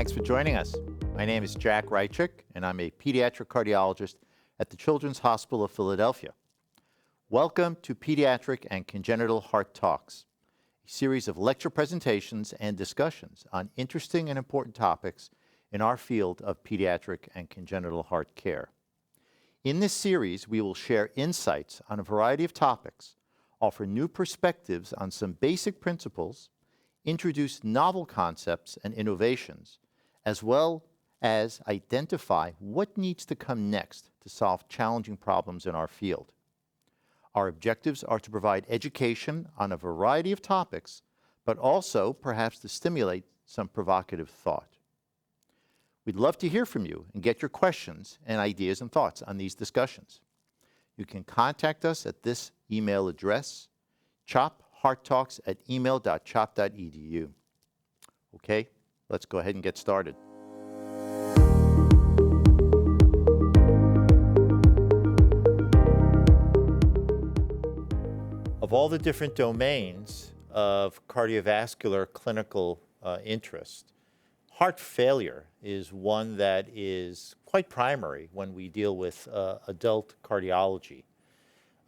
Thanks for joining us. My name is Jack Rychick, and I'm a pediatric cardiologist at the Children's Hospital of Philadelphia. Welcome to Pediatric and Congenital Heart Talks, a series of lecture presentations and discussions on interesting and important topics in our field of pediatric and congenital heart care. In this series, we will share insights on a variety of topics, offer new perspectives on some basic principles, introduce novel concepts and innovations, as well as identify what needs to come next to solve challenging problems in our field. Our objectives are to provide education on a variety of topics, but also perhaps to stimulate some provocative thought. We'd love to hear from you and get your questions and ideas and thoughts on these discussions. You can contact us at this email address, chophearttalks@email.chop.edu. Okay, let's go ahead and get started. Of all the different domains of cardiovascular clinical interest, heart failure is one that is quite primary when we deal with adult cardiology.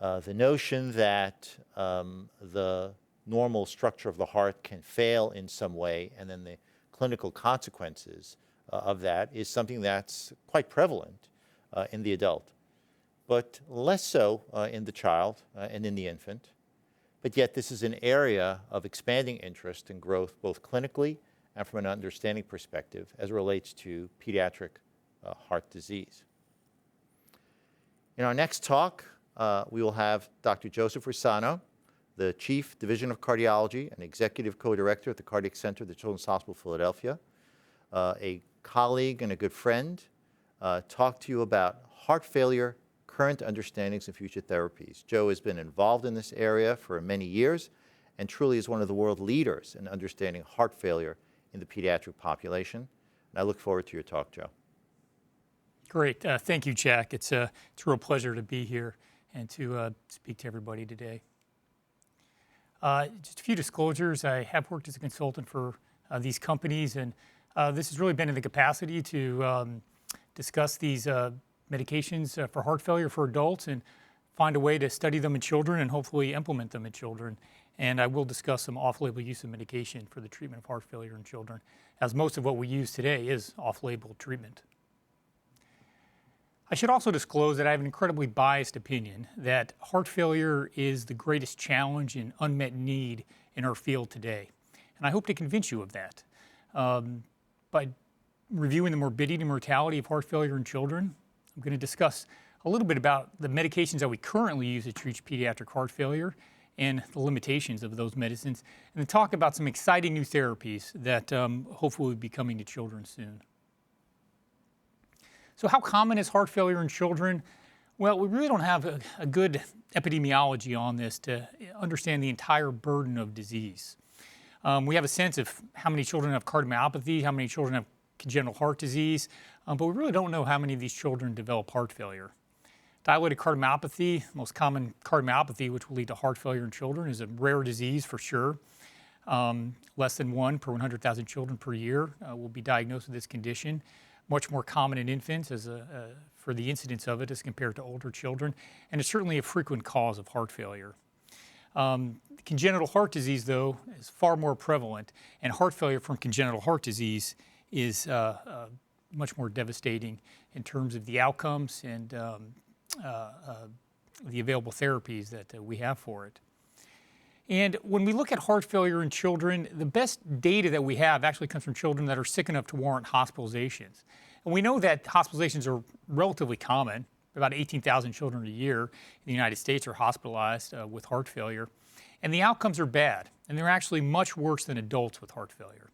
The notion that the normal structure of the heart can fail in some way, and then the clinical consequences of that is something that's quite prevalent in the adult, but less so in the child and in the infant. But yet this is an area of expanding interest and growth both clinically and from an understanding perspective as it relates to pediatric heart disease. In our next talk, we will have Dr. Joseph Rossano, the Chief Division of Cardiology and Executive Co-Director at the Cardiac Center at the Children's Hospital of Philadelphia, a colleague and a good friend, talk to you about heart failure, current understandings and future therapies. Joe has been involved in this area for many years and truly is one of the world leaders in understanding heart failure in the pediatric population. And I look forward to your talk, Joe. Great. Thank you, Jack. It's a real pleasure to be here and to speak to everybody today. Just a few disclosures. I have worked as a consultant for these companies, and this has really been in the capacity to discuss these medications for heart failure for adults and find a way to study them in children and hopefully implement them in children. And I will discuss some off-label use of medication for the treatment of heart failure in children, as most of what we use today is off-label treatment. I should also disclose that I have an incredibly biased opinion that heart failure is the greatest challenge and unmet need in our field today. And I hope to convince you of that. By reviewing the morbidity and mortality of heart failure in children, I'm going to discuss a little bit about the medications that we currently use to treat pediatric heart failure and the limitations of those medicines, and then talk about some exciting new therapies that hopefully will be coming to children soon. So how common is heart failure in children? Well, we really don't have a good epidemiology on this to understand the entire burden of disease. We have a sense of how many children have cardiomyopathy, how many children have congenital heart disease, but we really don't know how many of these children develop heart failure. Dilated cardiomyopathy, most common cardiomyopathy, which will lead to heart failure in children, is a rare disease for sure. Less than 1 per 100,000 children per year will be diagnosed with this condition. Much more common in infants for the incidence of it as compared to older children, and it's certainly a frequent cause of heart failure. Congenital heart disease, though, is far more prevalent, and heart failure from congenital heart disease is much more devastating in terms of the outcomes and the available therapies that we have for it. And when we look at heart failure in children, the best data that we have actually comes from children that are sick enough to warrant hospitalizations. And we know that hospitalizations are relatively common. About 18,000 children a year in the United States are hospitalized with heart failure. And the outcomes are bad, and they're actually much worse than adults with heart failure.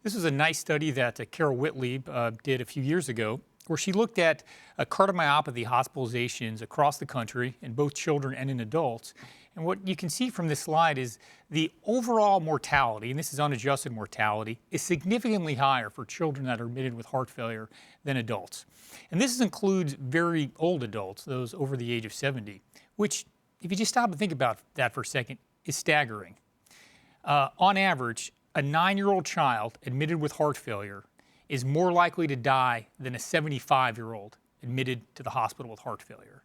This was a nice study that Carol Whitlieb did a few years ago, where she looked at cardiomyopathy hospitalizations across the country in both children and in adults. And what you can see from this slide is the overall mortality, and this is unadjusted mortality, is significantly higher for children that are admitted with heart failure than adults. And this includes very old adults, those over the age of 70, which, if you just stop and think about that for a second, is staggering. On average, a 9-year-old child admitted with heart failure is more likely to die than a 75-year-old admitted to the hospital with heart failure.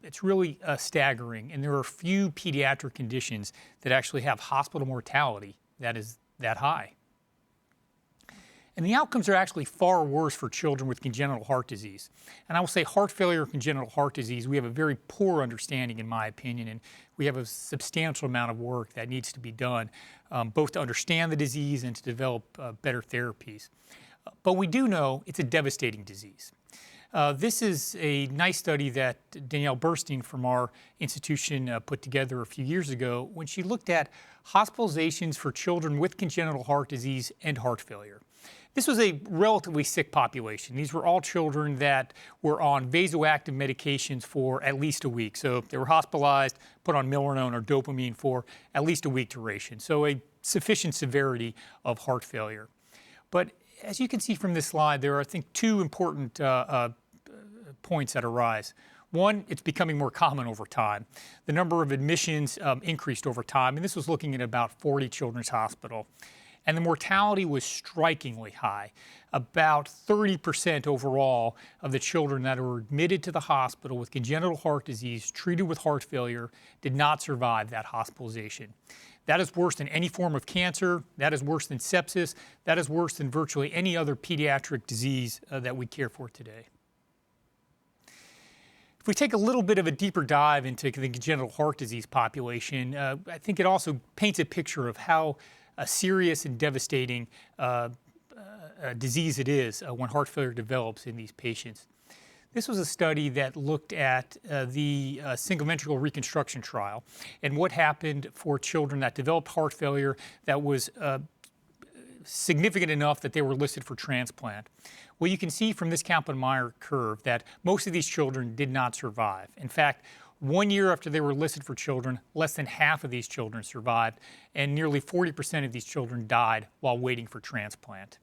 It's really staggering, and there are few pediatric conditions that actually have hospital mortality that is that high. And the outcomes are actually far worse for children with congenital heart disease. And I will say heart failure and congenital heart disease, we have a very poor understanding, in my opinion, and we have a substantial amount of work that needs to be done, both to understand the disease and to develop better therapies. But we do know it's a devastating disease. This is a nice study that Danielle Burstein from our institution put together a few years ago when she looked at hospitalizations for children with congenital heart disease and heart failure. This was a relatively sick population. These were all children that were on vasoactive medications for at least a week. So they were hospitalized, put on milrinone or dopamine for at least a week duration. So a sufficient severity of heart failure. But as you can see from this slide, there are, I think, two important points that arise. One, it's becoming more common over time. The number of admissions increased over time, and this was looking at about 40 Children's Hospital. And the mortality was strikingly high. About 30% overall of the children that were admitted to the hospital with congenital heart disease, treated with heart failure, did not survive that hospitalization. That is worse than any form of cancer. That is worse than sepsis. That is worse than virtually any other pediatric disease that we care for today. If we take a little bit of a deeper dive into the congenital heart disease population, I think it also paints a picture of how serious and devastating disease it is when heart failure develops in these patients. This was a study that looked at the single ventricle reconstruction trial and what happened for children that developed heart failure that was significant enough that they were listed for transplant. Well, you can see from this Kaplan-Meier curve that most of these children did not survive. In fact, 1 year after they were listed for children, less than half of these children survived, and nearly 40% of these children died while waiting for transplant.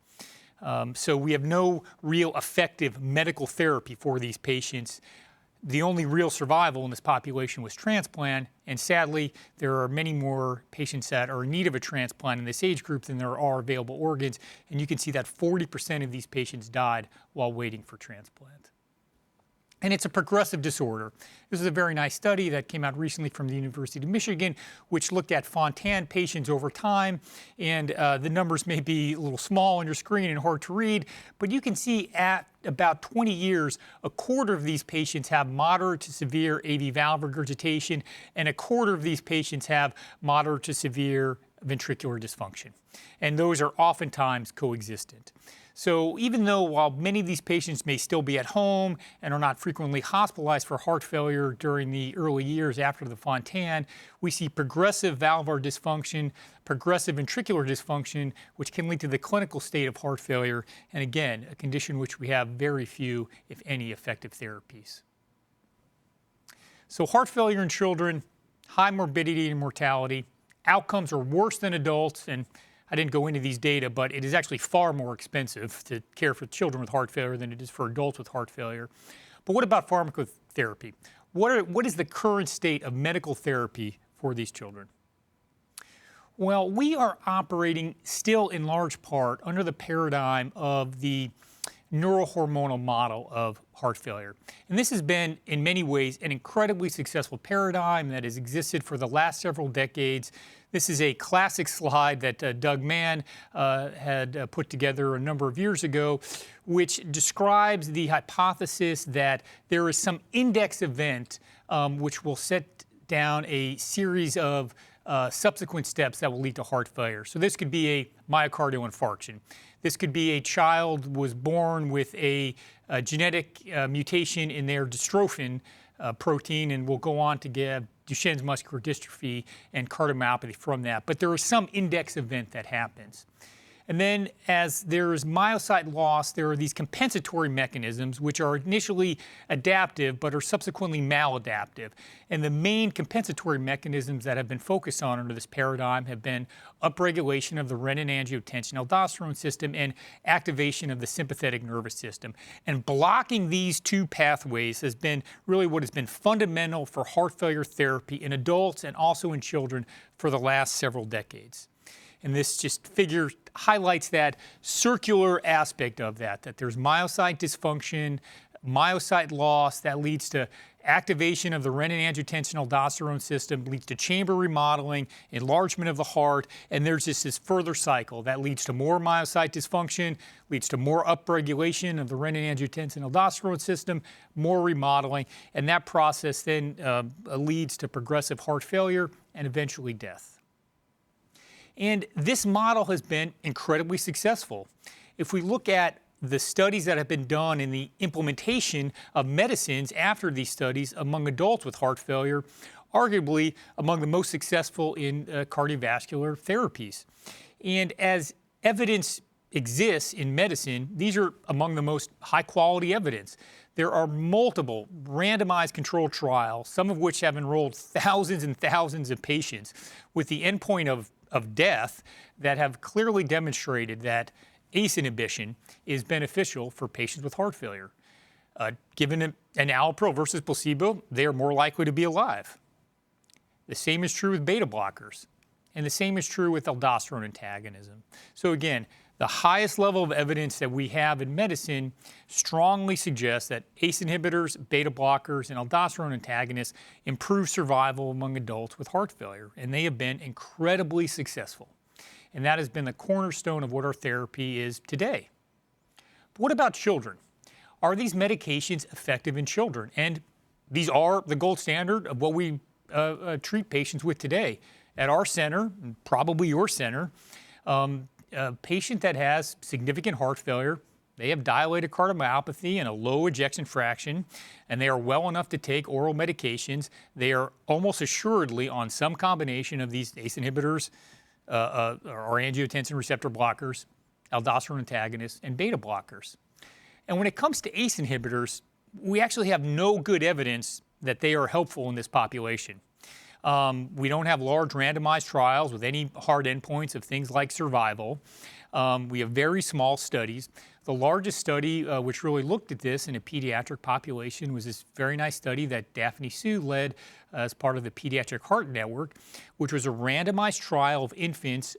So we have no real effective medical therapy for these patients. The only real survival in this population was transplant, and sadly, there are many more patients that are in need of a transplant in this age group than there are available organs, and you can see that 40% of these patients died while waiting for transplant. And it's a progressive disorder. This is a very nice study that came out recently from the University of Michigan, which looked at Fontan patients over time. And the numbers may be a little small on your screen and hard to read, but you can see at about 20 years, a quarter of these patients have moderate to severe AV valve regurgitation, and a quarter of these patients have moderate to severe ventricular dysfunction. And those are oftentimes coexistent. So even though while many of these patients may still be at home and are not frequently hospitalized for heart failure during the early years after the Fontan, we see progressive valvular dysfunction, progressive ventricular dysfunction, which can lead to the clinical state of heart failure, and again, a condition which we have very few, if any, effective therapies. So heart failure in children, high morbidity and mortality, outcomes are worse than adults, and I didn't go into these data, but it is actually far more expensive to care for children with heart failure than it is for adults with heart failure. But what about pharmacotherapy? What is the current state of medical therapy for these children? Well, we are operating still in large part under the paradigm of the neurohormonal model of heart failure. And this has been, in many ways, an incredibly successful paradigm that has existed for the last several decades. This is a classic slide that Doug Mann had put together a number of years ago, which describes the hypothesis that there is some index event which will set down a series of subsequent steps that will lead to heart failure. So this could be a myocardial infarction. This could be a child was born with a genetic mutation in their dystrophin protein and will go on to get Duchenne's muscular dystrophy and cardiomyopathy from that. But there is some index event that happens. And then as there is myocyte loss, there are these compensatory mechanisms which are initially adaptive but are subsequently maladaptive. And the main compensatory mechanisms that have been focused on under this paradigm have been upregulation of the renin-angiotensin-aldosterone system and activation of the sympathetic nervous system. And blocking these two pathways has been really what has been fundamental for heart failure therapy in adults and also in children for the last several decades. And this just figure highlights that circular aspect of that there's myocyte dysfunction, myocyte loss that leads to activation of the renin-angiotensin-aldosterone system, leads to chamber remodeling, enlargement of the heart, and there's just this further cycle that leads to more myocyte dysfunction, leads to more upregulation of the renin-angiotensin-aldosterone system, more remodeling, and that process then leads to progressive heart failure and eventually death. And this model has been incredibly successful. If we look at the studies that have been done in the implementation of medicines after these studies among adults with heart failure, arguably among the most successful in cardiovascular therapies. And as evidence exists in medicine, these are among the most high quality evidence. There are multiple randomized controlled trials, some of which have enrolled thousands and thousands of patients with the endpoint of death that have clearly demonstrated that ACE inhibition is beneficial for patients with heart failure. Given an enalapril versus placebo, they are more likely to be alive. The same is true with beta blockers, and the same is true with aldosterone antagonism. So again, the highest level of evidence that we have in medicine strongly suggests that ACE inhibitors, beta blockers, and aldosterone antagonists improve survival among adults with heart failure, and they have been incredibly successful. And that has been the cornerstone of what our therapy is today. But what about children? Are these medications effective in children? And these are the gold standard of what we treat patients with today. At our center, and probably your center, a patient that has significant heart failure, they have dilated cardiomyopathy and a low ejection fraction, and they are well enough to take oral medications. They are almost assuredly on some combination of these ACE inhibitors, or angiotensin receptor blockers, aldosterone antagonists, and beta blockers. And when it comes to ACE inhibitors, we actually have no good evidence that they are helpful in this population. We don't have large randomized trials with any hard endpoints of things like survival. We have very small studies. The largest study which really looked at this in a pediatric population was this very nice study that Daphne Sue led as part of the Pediatric Heart Network, which was a randomized trial of infants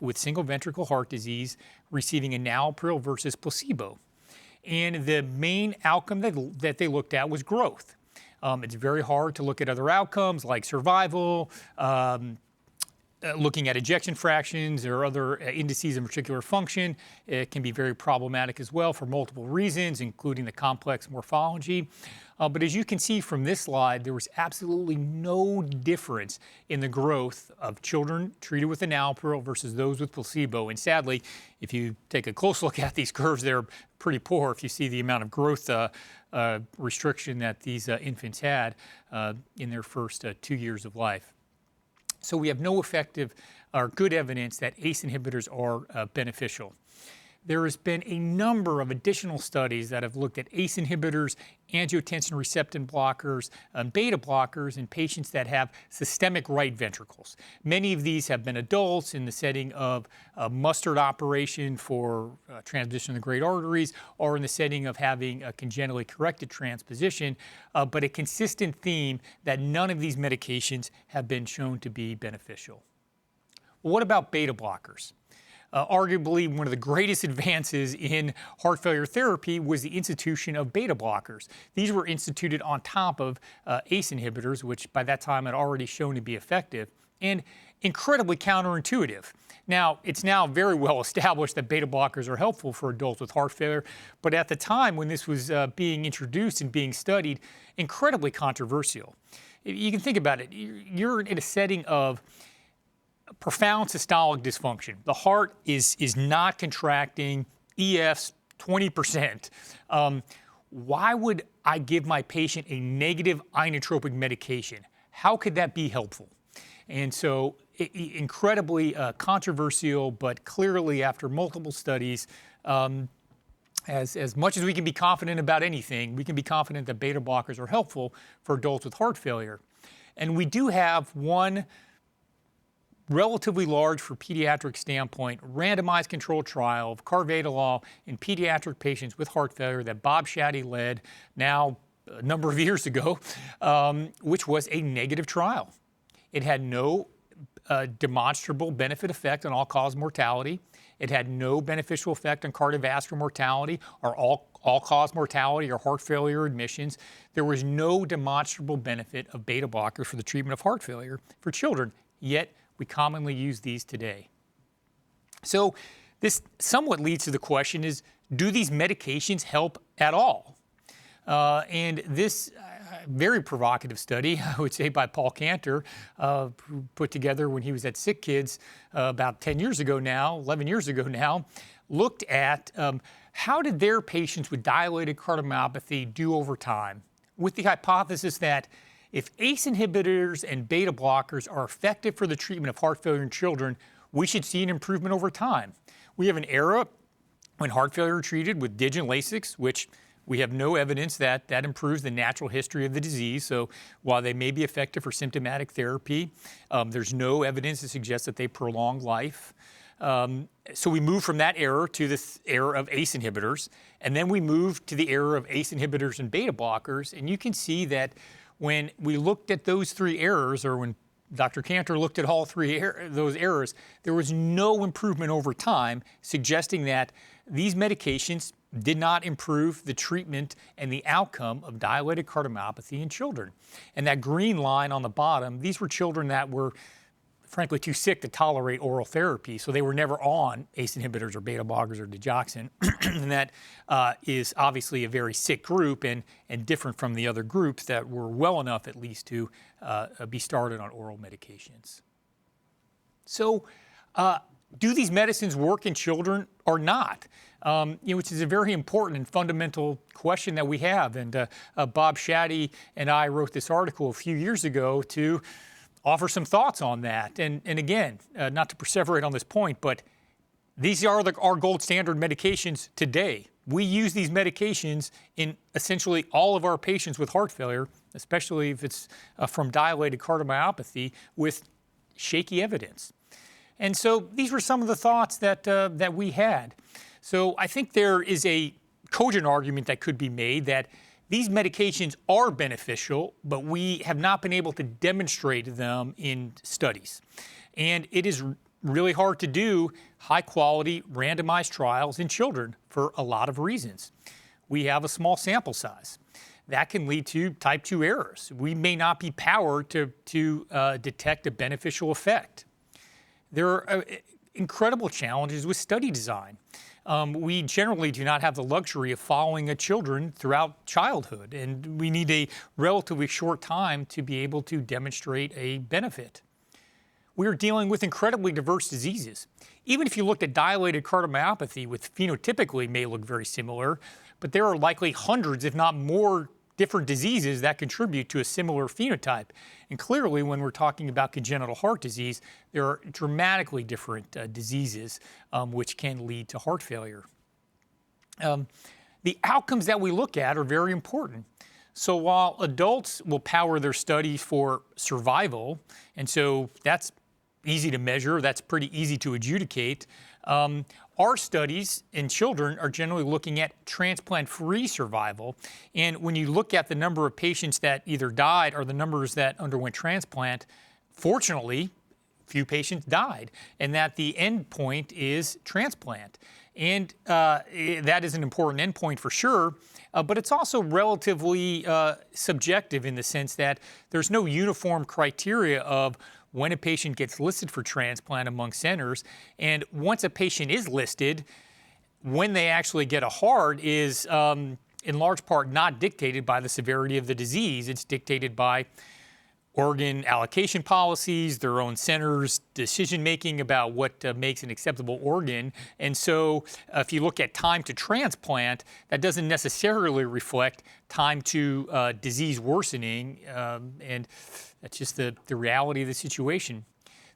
with single ventricle heart disease receiving enalapril versus placebo. And the main outcome that they looked at was growth. It's very hard to look at other outcomes like survival, looking at ejection fractions or other indices of ventricular function. It can be very problematic as well for multiple reasons, including the complex morphology. But as you can see from this slide, there was absolutely no difference in the growth of children treated with enalapril versus those with placebo. And sadly, if you take a close look at these curves, they're pretty poor if you see the amount of growth restriction that these infants had in their first 2 years of life. So we have no effective or good evidence that ACE inhibitors are beneficial. There has been a number of additional studies that have looked at ACE inhibitors, angiotensin receptor blockers, beta blockers in patients that have systemic right ventricles. Many of these have been adults in the setting of a mustard operation for transposition of the great arteries or in the setting of having a congenitally corrected transposition, but a consistent theme that none of these medications have been shown to be beneficial. Well, what about beta blockers? Arguably one of the greatest advances in heart failure therapy was the institution of beta blockers. These were instituted on top of ACE inhibitors, which by that time had already shown to be effective, and incredibly counterintuitive. Now, it's now very well established that beta blockers are helpful for adults with heart failure, but at the time when this was being introduced and being studied, incredibly controversial. You can think about it. You're in a setting of profound systolic dysfunction. The heart is not contracting, EF's 20%. Why would I give my patient a negative inotropic medication? How could that be helpful? And so incredibly controversial, but clearly after multiple studies, as much as we can be confident about anything, we can be confident that beta blockers are helpful for adults with heart failure. And we do have one relatively large for pediatric standpoint, randomized controlled trial of carvedilol in pediatric patients with heart failure that Bob Shaddy led now a number of years ago, which was a negative trial. It had no demonstrable benefit effect on all-cause mortality. It had no beneficial effect on cardiovascular mortality or all-cause mortality or heart failure admissions. There was no demonstrable benefit of beta blockers for the treatment of heart failure for children, yet we commonly use these today. So this somewhat leads to the question is, do these medications help at all? And this very provocative study, I would say, by Paul Cantor, who put together when he was at Sick Kids about 10 years ago now, 11 years ago now, looked at how did their patients with dilated cardiomyopathy do over time, with the hypothesis that if ACE inhibitors and beta blockers are effective for the treatment of heart failure in children, we should see an improvement over time. We have an era when heart failure is treated with DIG and Lasix, which we have no evidence that that improves the natural history of the disease. So while they may be effective for symptomatic therapy, there's no evidence to suggest that they prolong life. So we move from that era to this era of ACE inhibitors, and then we move to the era of ACE inhibitors and beta blockers. And you can see that when we looked at those three errors, or when Dr. Cantor looked at all three those errors, there was no improvement over time, suggesting that these medications did not improve the treatment and the outcome of dilated cardiomyopathy in children. And that green line on the bottom, these were children that were frankly too sick to tolerate oral therapy, so they were never on ACE inhibitors or beta blockers or digoxin. And that is obviously a very sick group and different from the other groups that were well enough at least to be started on oral medications. So do these medicines work in children or not? Which is a very important and fundamental question that we have. And Bob Shaddy and I wrote this article a few years ago to offer some thoughts on that. And again, not to perseverate on this point, but these are our gold standard medications today. We use these medications in essentially all of our patients with heart failure, especially if it's from dilated cardiomyopathy, with shaky evidence. And so these were some of the thoughts that we had. So I think there is a cogent argument that could be made that these medications are beneficial, but we have not been able to demonstrate them in studies. And it is really hard to do high-quality randomized trials in children for a lot of reasons. We have a small sample size. That can lead to type 2 errors. We may not be powered to detect a beneficial effect. There are incredible challenges with study design. We generally do not have the luxury of following children throughout childhood, and we need a relatively short time to be able to demonstrate a benefit. We are dealing with incredibly diverse diseases. Even if you looked at dilated cardiomyopathy, which phenotypically may look very similar, but there are likely hundreds, if not more, different diseases that contribute to a similar phenotype. And clearly, when we're talking about congenital heart disease, there are dramatically different diseases which can lead to heart failure. The outcomes that we look at are very important. So while adults will power their studies for survival, and so that's easy to measure, that's pretty easy to adjudicate, our studies in children are generally looking at transplant-free survival. And when you look at the number of patients that either died or the numbers that underwent transplant, fortunately, few patients died, and that the end point is transplant. And that is an important endpoint for sure, but it's also relatively subjective in the sense that there's no uniform criteria of when a patient gets listed for transplant among centers. And once a patient is listed, when they actually get a heart is in large part not dictated by the severity of the disease. It's dictated by organ allocation policies, their own centers' decision-making about what makes an acceptable organ. And so if you look at time to transplant, that doesn't necessarily reflect time to disease worsening, and that's just the reality of the situation.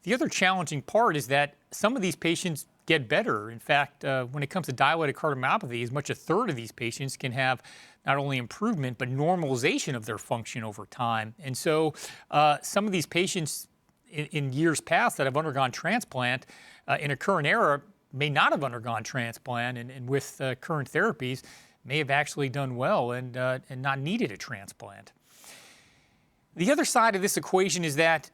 The other challenging part is that some of these patients get better. In fact, when it comes to dilated cardiomyopathy, as much as a third of these patients can have not only improvement, but normalization of their function over time. And so some of these patients in years past that have undergone transplant in a current era may not have undergone transplant, and with current therapies may have actually done well and not needed a transplant. The other side of this equation is that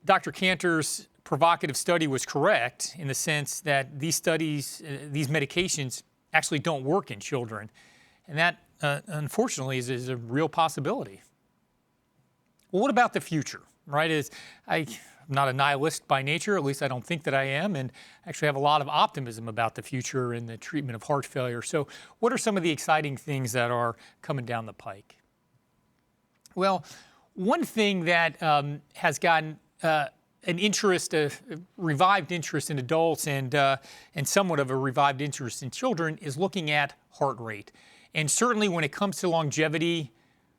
Dr. Cantor's provocative study was correct in the sense that these studies, these medications actually don't work in children. And that, unfortunately, is a real possibility. Well, what about the future, right? I'm not a nihilist by nature, at least I don't think that I am, and actually have a lot of optimism about the future in the treatment of heart failure. So what are some of the exciting things that are coming down the pike? Well, one thing that has gotten an interest, a revived interest in adults and somewhat of a revived interest in children is looking at heart rate. And certainly when it comes to longevity,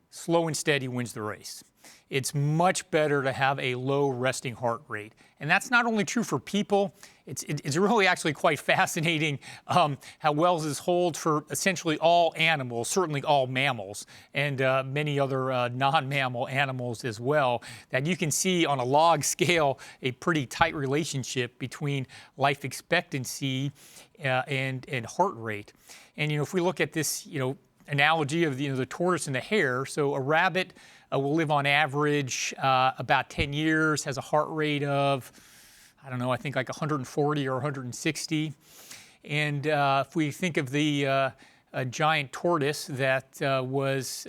slow and steady wins the race. It's much better to have a low resting heart rate. And that's not only true for people, it's really actually quite fascinating how well this holds for essentially all animals, certainly all mammals, and many other non-mammal animals as well, that you can see on a log scale a pretty tight relationship between life expectancy and heart rate. And if we look at this analogy of the tortoise and the hare, so a rabbit will live on average about 10 years, has a heart rate of, I don't know, I think like 140 or 160. And if we think of the giant tortoise that was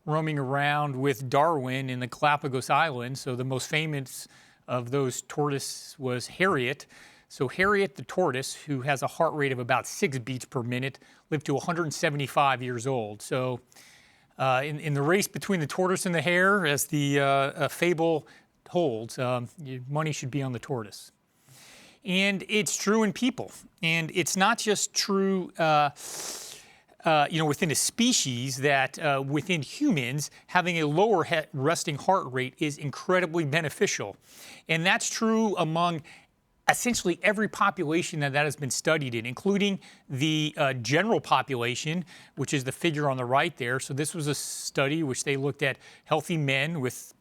roaming around with Darwin in the Galapagos Islands, so the most famous of those tortoises was Harriet. So Harriet the tortoise, who has a heart rate of about 6 beats per minute, lived to 175 years old. So in the race between the tortoise and the hare, as the fable holds, money should be on the tortoise. And it's true in people. And it's not just true within a species that within humans, having a lower resting heart rate is incredibly beneficial. And that's true among essentially every population that has been studied in, including the general population, which is the figure on the right there. So this was a study which they looked at healthy men with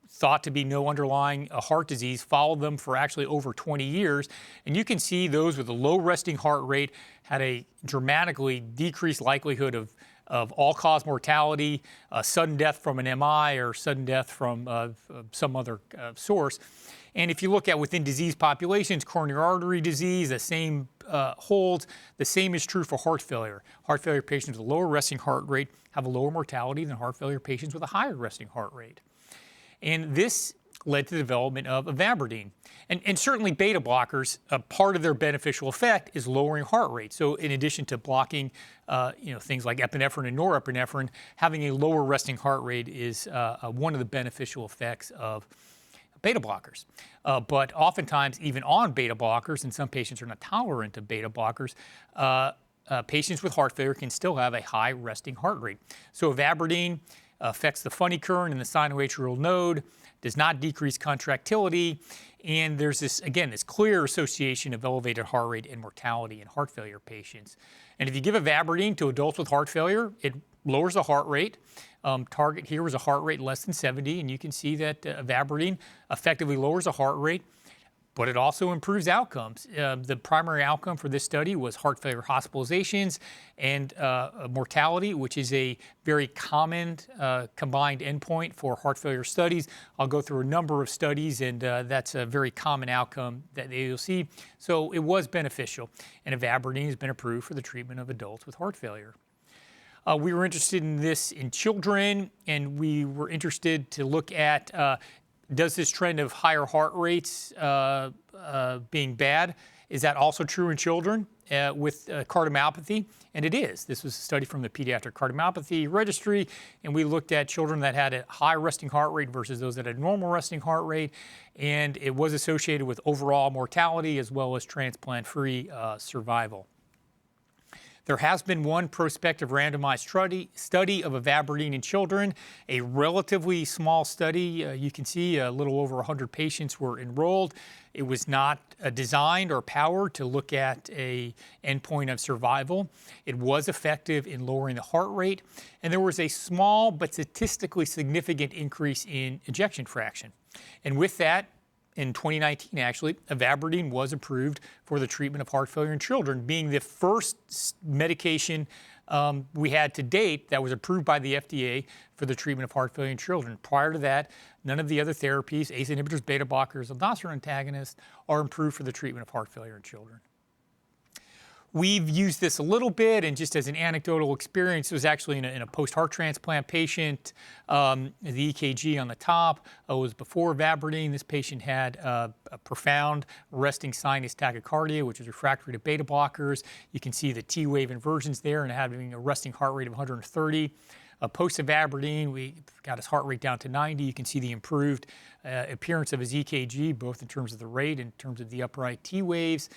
thought to be no underlying heart disease, followed them for actually over 20 years. And you can see those with a low resting heart rate had a dramatically decreased likelihood of all-cause mortality, sudden death from an MI or sudden death from some other source. And if you look at within disease populations, coronary artery disease, the same holds. The same is true for heart failure. Heart failure patients with a lower resting heart rate have a lower mortality than heart failure patients with a higher resting heart rate. And this led to the development of ivabradine. And certainly beta blockers, part of their beneficial effect is lowering heart rate. So in addition to blocking things like epinephrine and norepinephrine, having a lower resting heart rate is one of the beneficial effects of beta blockers. But oftentimes, even on beta blockers, and some patients are not tolerant of beta blockers, patients with heart failure can still have a high resting heart rate. So ivabradine affects the funny current in the sinoatrial node, does not decrease contractility, and there's this clear association of elevated heart rate and mortality in heart failure patients. And if you give ivabradine to adults with heart failure, it lowers the heart rate. Target here was a heart rate less than 70, and you can see that ivabradine effectively lowers the heart rate, but it also improves outcomes. The primary outcome for this study was heart failure hospitalizations and mortality, which is a very common combined endpoint for heart failure studies. I'll go through a number of studies, and that's a very common outcome that you'll see. So it was beneficial, and ivabradine has been approved for the treatment of adults with heart failure. We were interested in this in children, and we were interested to look at does this trend of higher heart rates being bad, is that also true in children with cardiomyopathy? And it is. This was a study from the Pediatric Cardiomyopathy Registry, and we looked at children that had a high resting heart rate versus those that had normal resting heart rate, and it was associated with overall mortality as well as transplant-free survival. There has been one prospective randomized study of ivabradine in children, a relatively small study. You can see a little over 100 patients were enrolled. It was not designed or powered to look at an endpoint of survival. It was effective in lowering the heart rate, and there was a small but statistically significant increase in ejection fraction. And with that, in 2019, actually, ivabradine was approved for the treatment of heart failure in children, being the first medication we had to date that was approved by the FDA for the treatment of heart failure in children. Prior to that, none of the other therapies, ACE inhibitors, beta blockers, aldosterone antagonists, are approved for the treatment of heart failure in children. We've used this a little bit, and just as an anecdotal experience, it was actually in a post-heart transplant patient. The EKG on the top was before Vabradine. This patient had a profound resting sinus tachycardia, which is refractory to beta blockers. You can see the T-wave inversions there and having a resting heart rate of 130. Post-Vabradine, we got his heart rate down to 90. You can see the improved appearance of his EKG, both in terms of the rate and in terms of the upright T-waves.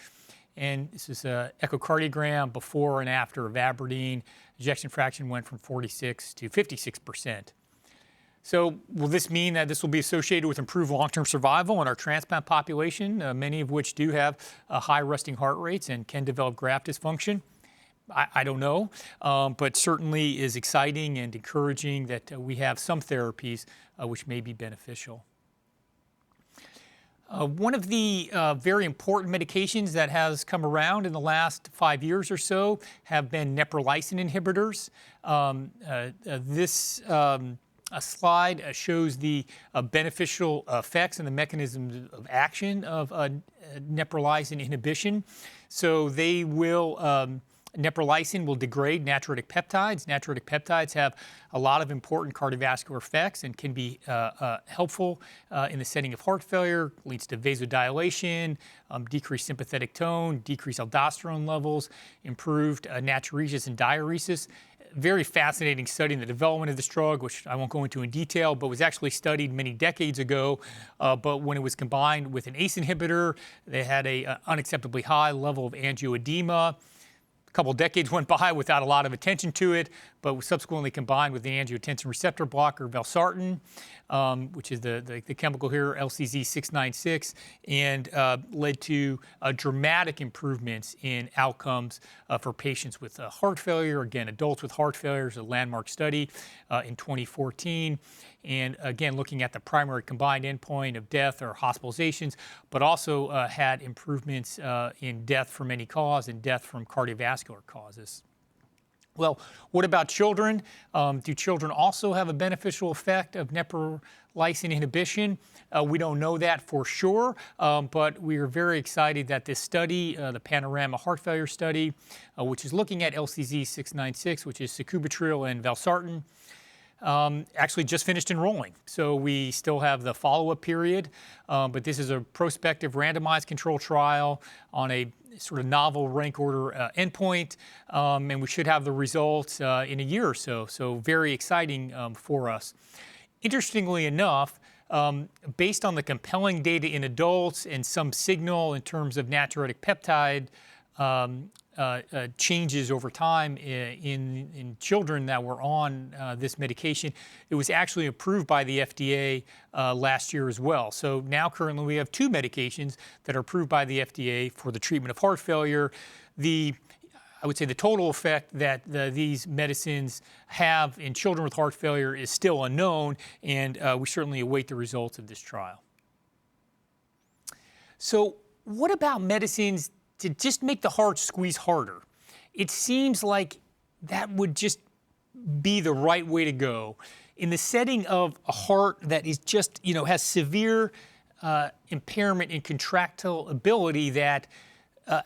And this is an echocardiogram before and after Vabradine. Ejection fraction went from 46 to 56%. So will this mean that this will be associated with improved long-term survival in our transplant population, many of which do have high resting heart rates and can develop graft dysfunction? I don't know, but certainly is exciting and encouraging that we have some therapies which may be beneficial. One of the very important medications that has come around in the last 5 years or so have been neprilysin inhibitors. This slide shows the beneficial effects and the mechanisms of action of neprilysin inhibition. So they will neprilysin will degrade natriuretic peptides. Natriuretic peptides have a lot of important cardiovascular effects and can be helpful in the setting of heart failure, leads to vasodilation, decreased sympathetic tone, decreased aldosterone levels, improved natriuresis and diuresis. Very fascinating study in the development of this drug, which I won't go into in detail, but was actually studied many decades ago. But when it was combined with an ACE inhibitor, they had an unacceptably high level of angioedema. Couple decades went by without a lot of attention to it, but was subsequently combined with the angiotensin receptor blocker valsartan, which is the chemical here, LCZ696, and led to dramatic improvements in outcomes for patients with heart failure. Again, adults with heart failure is a landmark study in 2014. And again, looking at the primary combined endpoint of death or hospitalizations, but also had improvements in death from any cause and death from cardiovascular causes. Well, what about children? Do children also have a beneficial effect of neprilysin inhibition? We don't know that for sure, but we are very excited that this study, the Panorama Heart Failure Study, which is looking at LCZ696, which is sacubitril and valsartan, actually just finished enrolling. So we still have the follow-up period, but this is a prospective randomized control trial on a sort of novel rank order endpoint, and we should have the results in a year or so. So very exciting for us. Interestingly enough, based on the compelling data in adults and some signal in terms of natriuretic peptide changes over time in children that were on this medication, it was actually approved by the FDA last year as well. So now currently we have 2 medications that are approved by the FDA for the treatment of heart failure. I would say the total effect that these medicines have in children with heart failure is still unknown, and we certainly await the results of this trial. So what about medicines to just make the heart squeeze harder? It seems like that would just be the right way to go. In the setting of a heart that is just, has severe impairment in contractile ability, that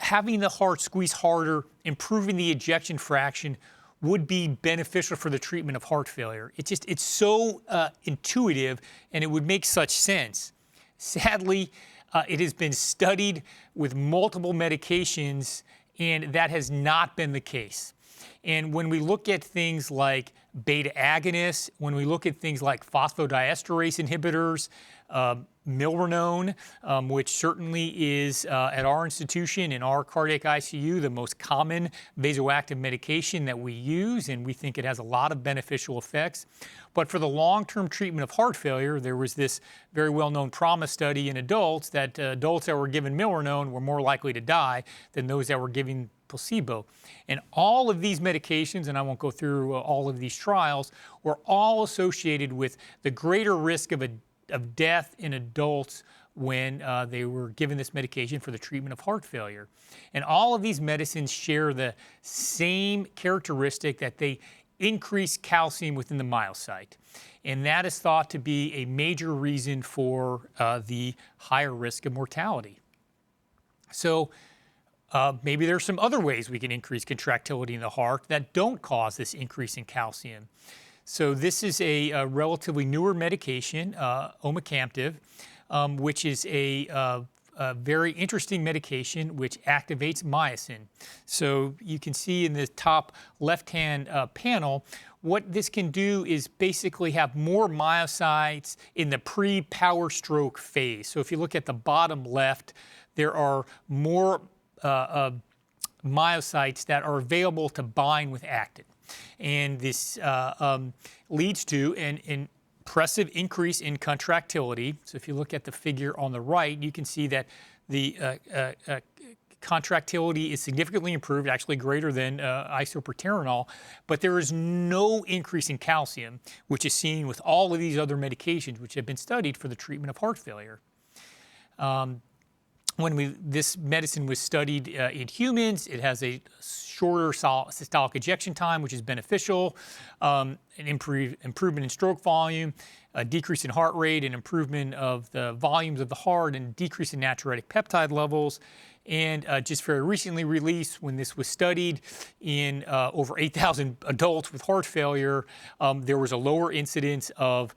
having the heart squeeze harder, improving the ejection fraction would be beneficial for the treatment of heart failure. It's so intuitive, and it would make such sense. Sadly, it has been studied with multiple medications, and that has not been the case. And when we look at things like beta agonists, when we look at things like phosphodiesterase inhibitors, milrinone, which certainly is at our institution, in our cardiac ICU, the most common vasoactive medication that we use, and we think it has a lot of beneficial effects. But for the long-term treatment of heart failure, there was this very well-known PROMISE study in adults that adults that were given milrinone were more likely to die than those that were given placebo. And all of these medications, and I won't go through all of these trials, were all associated with the greater risk of death in adults when they were given this medication for the treatment of heart failure. And all of these medicines share the same characteristic that they increase calcium within the myocyte. And that is thought to be a major reason for the higher risk of mortality. So maybe there's some other ways we can increase contractility in the heart that don't cause this increase in calcium. So this is a relatively newer medication, omecamtiv, which is a very interesting medication which activates myosin. So you can see in the top left-hand panel, what this can do is basically have more myocytes in the pre-power stroke phase. So if you look at the bottom left, there are more myocytes that are available to bind with actin. And this leads to an impressive increase in contractility. So if you look at the figure on the right, you can see that the contractility is significantly improved, actually greater than isoproterenol, but there is no increase in calcium, which is seen with all of these other medications which have been studied for the treatment of heart failure. This medicine was studied in humans, it has a shorter systolic ejection time, which is beneficial, an improvement in stroke volume, a decrease in heart rate, an improvement of the volumes of the heart, and decrease in natriuretic peptide levels. And just very recently released, when this was studied in over 8,000 adults with heart failure, there was a lower incidence of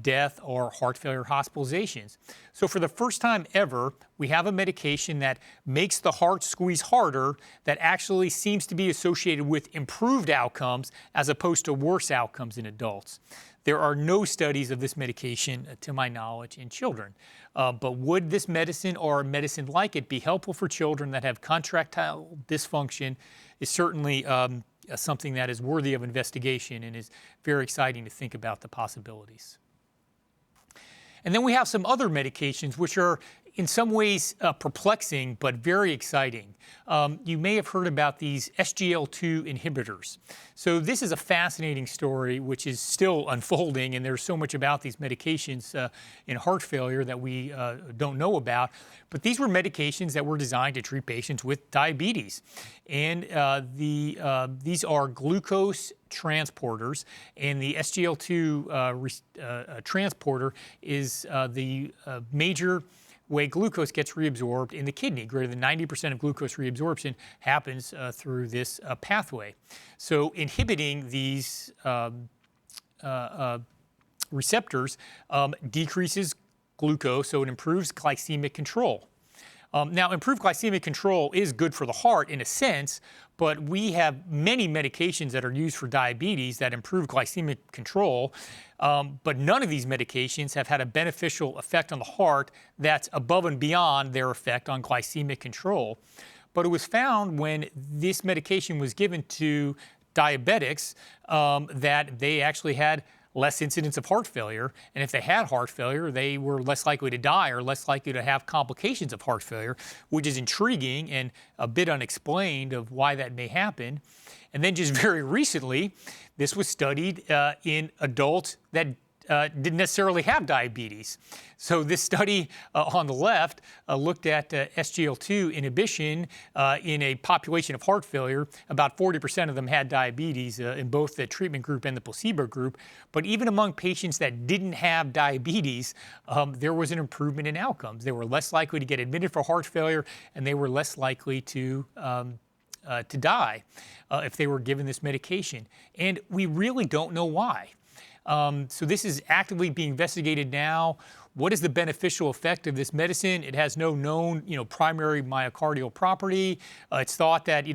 death or heart failure hospitalizations. So for the first time ever, we have a medication that makes the heart squeeze harder that actually seems to be associated with improved outcomes as opposed to worse outcomes in adults. There are no studies of this medication, to my knowledge, in children. But would this medicine or a medicine like it be helpful for children that have contractile dysfunction is certainly something that is worthy of investigation and is very exciting to think about the possibilities. And then we have some other medications which are in some ways perplexing but very exciting. You may have heard about these SGLT2 inhibitors. So this is a fascinating story which is still unfolding, and there's so much about these medications in heart failure that we don't know about. But these were medications that were designed to treat patients with diabetes. And these are glucose transporters, and the SGLT2 transporter is the major way glucose gets reabsorbed in the kidney. Greater than 90% of glucose reabsorption happens through this pathway. So inhibiting these receptors decreases glucose, so it improves glycemic control. Now, improved glycemic control is good for the heart in a sense, but we have many medications that are used for diabetes that improve glycemic control, but none of these medications have had a beneficial effect on the heart that's above and beyond their effect on glycemic control. But it was found when this medication was given to diabetics that they actually had less incidence of heart failure, and if they had heart failure, they were less likely to die or less likely to have complications of heart failure, which is intriguing and a bit unexplained of why that may happen. And then just very recently, this was studied in adults that didn't necessarily have diabetes. So this study on the left looked at SGLT2 inhibition in a population of heart failure. About 40% of them had diabetes in both the treatment group and the placebo group. But even among patients that didn't have diabetes, there was an improvement in outcomes. They were less likely to get admitted for heart failure, and they were less likely to die if they were given this medication. And we really don't know why. So this is actively being investigated now. What is the beneficial effect of this medicine? It has no known, primary myocardial property. It's thought that,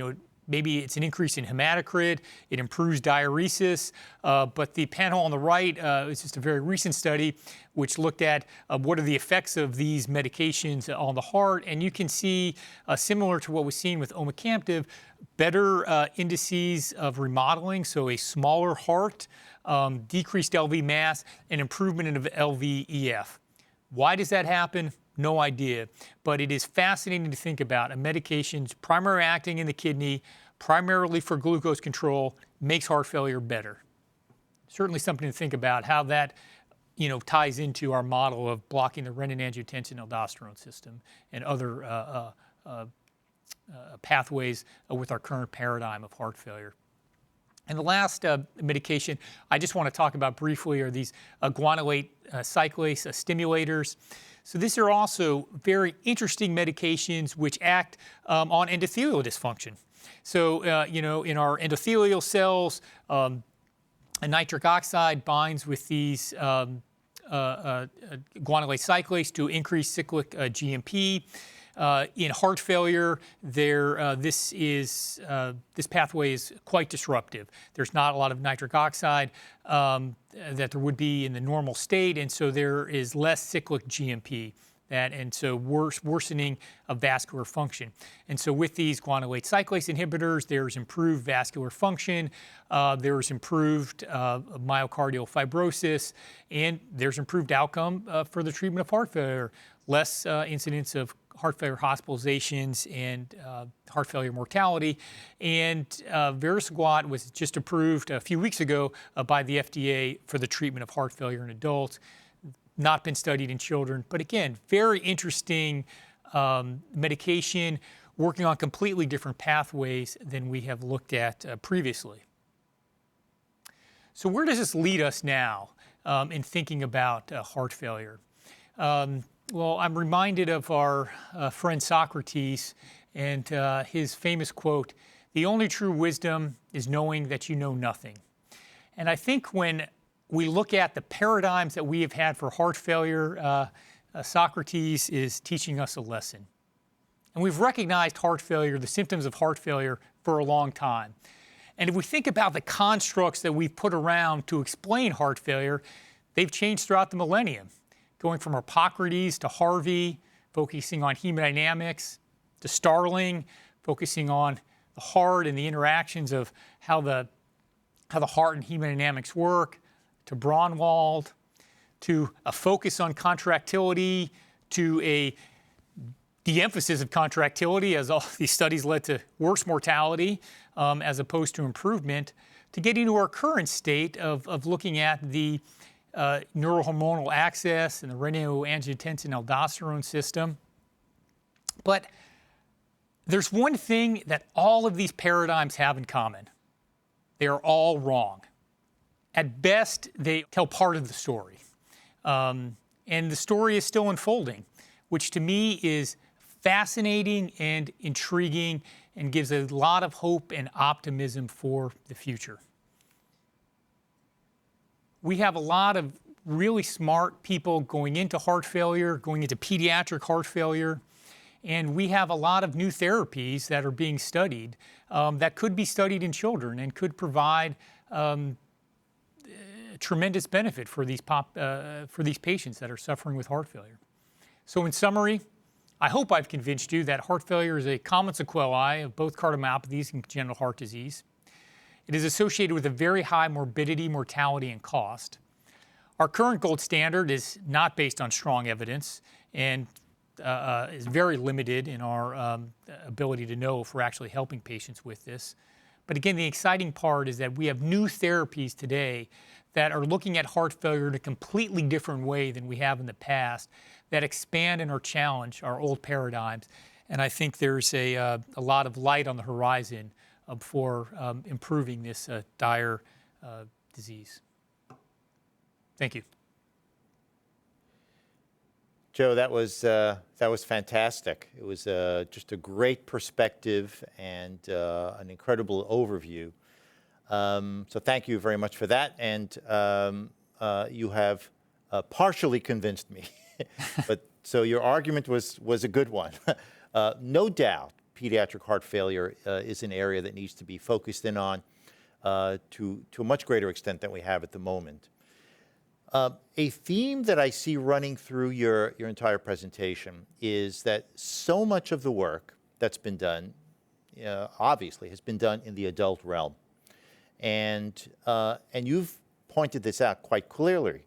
maybe it's an increase in hematocrit. It improves diuresis. But the panel on the right is just a very recent study which looked at what are the effects of these medications on the heart. And you can see, similar to what was seen with omecamtiv, better indices of remodeling, so a smaller heart, decreased LV mass, and improvement in LVEF. Why does that happen? No idea. But it is fascinating to think about. A medication's primary acting in the kidney, primarily for glucose control, makes heart failure better. Certainly something to think about, how that ties into our model of blocking the renin-angiotensin-aldosterone system and other pathways with our current paradigm of heart failure. And the last medication I just want to talk about briefly are these guanylate cyclase stimulators. So these are also very interesting medications which act on endothelial dysfunction. So, in our endothelial cells, a nitric oxide binds with these guanylate cyclase to increase cyclic GMP. In heart failure, this pathway is quite disruptive. There's not a lot of nitric oxide that there would be in the normal state, and so there is less cyclic GMP. And so worsening of vascular function. And so with these guanylate cyclase inhibitors, there's improved vascular function, there's improved myocardial fibrosis, and there's improved outcome for the treatment of heart failure. Less incidence of heart failure hospitalizations and heart failure mortality. And Vericiguat was just approved a few weeks ago by the FDA for the treatment of heart failure in adults. Not been studied in children, but again, very interesting medication working on completely different pathways than we have looked at previously. So where does this lead us now in thinking about heart failure? Well, I'm reminded of our friend Socrates and his famous quote, "The only true wisdom is knowing that you know nothing." And I think when we look at the paradigms that we have had for heart failure, Socrates is teaching us a lesson. And we've recognized heart failure, the symptoms of heart failure, for a long time. And if we think about the constructs that we've put around to explain heart failure, they've changed throughout the millennium, going from Hippocrates to Harvey, focusing on hemodynamics, to Starling, focusing on the heart and the interactions of how the heart and hemodynamics work, to Braunwald, to a focus on contractility, to a de-emphasis of contractility, as all these studies led to worse mortality as opposed to improvement, to getting to our current state of looking at the neurohormonal axis and the renin-angiotensin-aldosterone system. But there's one thing that all of these paradigms have in common. They are all wrong. At best, they tell part of the story. And the story is still unfolding, which to me is fascinating and intriguing and gives a lot of hope and optimism for the future. We have a lot of really smart people going into heart failure, going into pediatric heart failure, and we have a lot of new therapies that are being studied that could be studied in children and could provide tremendous benefit for these patients that are suffering with heart failure. So in summary, I hope I've convinced you that heart failure is a common sequelae of both cardiomyopathies and congenital heart disease. It is associated with a very high morbidity, mortality, and cost. Our current gold standard is not based on strong evidence and is very limited in our ability to know if we're actually helping patients with this. But again, the exciting part is that we have new therapies today that are looking at heart failure in a completely different way than we have in the past, that expand and or challenge our old paradigms. And I think there's a lot of light on the horizon for improving this dire disease. Thank you. Joe, that was fantastic. It was just a great perspective and an incredible overview. So thank you very much for that. And you have partially convinced me. But so your argument was a good one. No doubt, pediatric heart failure is an area that needs to be focused in on to a much greater extent than we have at the moment. A theme that I see running through your entire presentation is that so much of the work that's been done, obviously, has been done in the adult realm. And you've pointed this out quite clearly.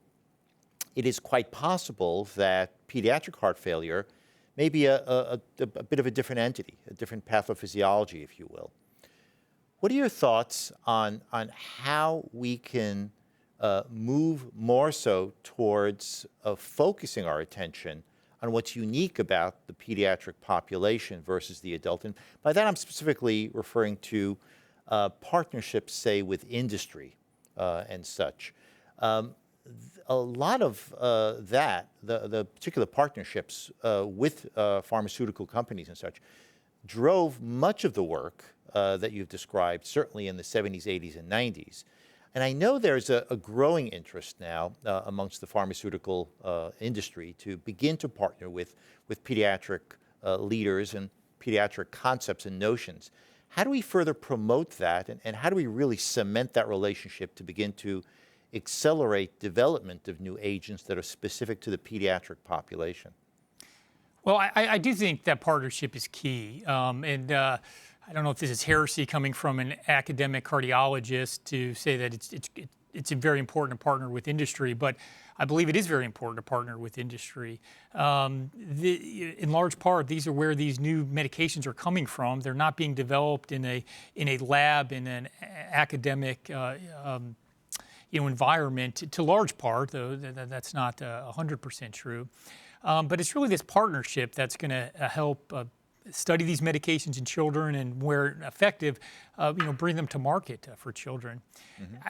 It is quite possible that pediatric heart failure may be a bit of a different entity, a different pathophysiology, if you will. What are your thoughts on how we can move more so towards focusing our attention on what's unique about the pediatric population versus the adult. And by that, I'm specifically referring to partnerships, say, with industry and such. A lot of the particular partnerships with pharmaceutical companies and such drove much of the work that you've described, certainly in the 70s, 80s, and 90s. And I know there's a growing interest now amongst the pharmaceutical industry to begin to partner with pediatric leaders and pediatric concepts and notions. How do we further promote that, and how do we really cement that relationship to begin to accelerate development of new agents that are specific to the pediatric population? Well, I do think that partnership is key. I don't know if this is heresy coming from an academic cardiologist to say that it's very important to partner with industry, but I believe it is very important to partner with industry. In large part, these are where these new medications are coming from. They're not being developed in a lab, in an academic environment, to large part, though that's not 100% true. But it's really this partnership that's going to help study these medications in children, and where effective, bring them to market for children.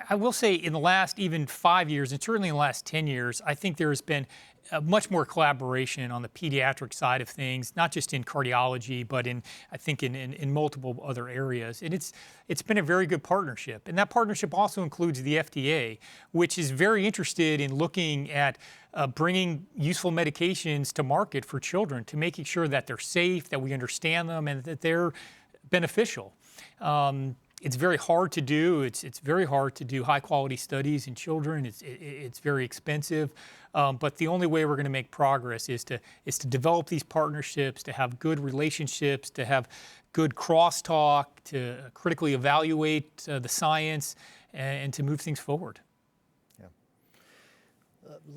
I will say in the last even 5 years, and certainly in the last 10 years, I think there has been much more collaboration on the pediatric side of things, not just in cardiology, but I think in multiple other areas. And it's been a very good partnership. And that partnership also includes the FDA, which is very interested in looking at bringing useful medications to market for children, to making sure that they're safe, that we understand them, and that they're beneficial. It's very hard to do. It's very hard to do high-quality studies in children. It's very expensive. But the only way we're going to make progress is to develop these partnerships, to have good relationships, to have good crosstalk, to critically evaluate the science, and to move things forward. Yeah.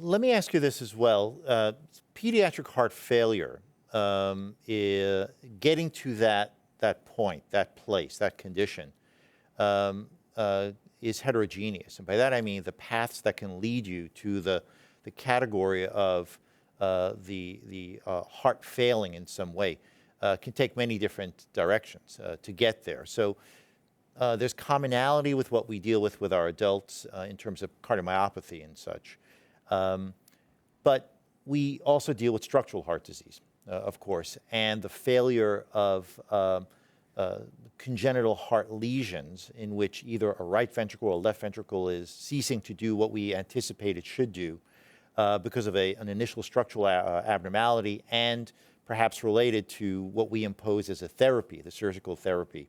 Let me ask you this as well. Pediatric heart failure, getting to that point, that place, that condition, is heterogeneous. And by that I mean the paths that can lead you to the category of the heart failing in some way can take many different directions to get there. So there's commonality with what we deal with our adults in terms of cardiomyopathy and such. But we also deal with structural heart disease, of course, and the failure of congenital heart lesions in which either a right ventricle or a left ventricle is ceasing to do what we anticipate it should do because of an initial structural abnormality, and perhaps related to what we impose as a therapy, the surgical therapy.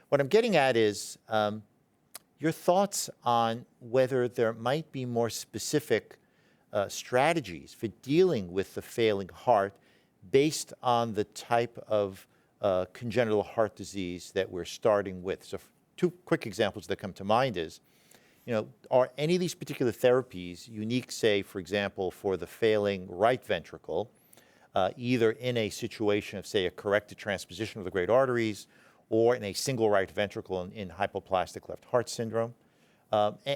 What I'm getting at is your thoughts on whether there might be more specific strategies for dealing with the failing heart based on the type of congenital heart disease that we're starting with. So two quick examples that come to mind is, are any of these particular therapies unique, say, for example, for the failing right ventricle, either in a situation of, say, a corrected transposition of the great arteries, or in a single right ventricle in hypoplastic left heart syndrome?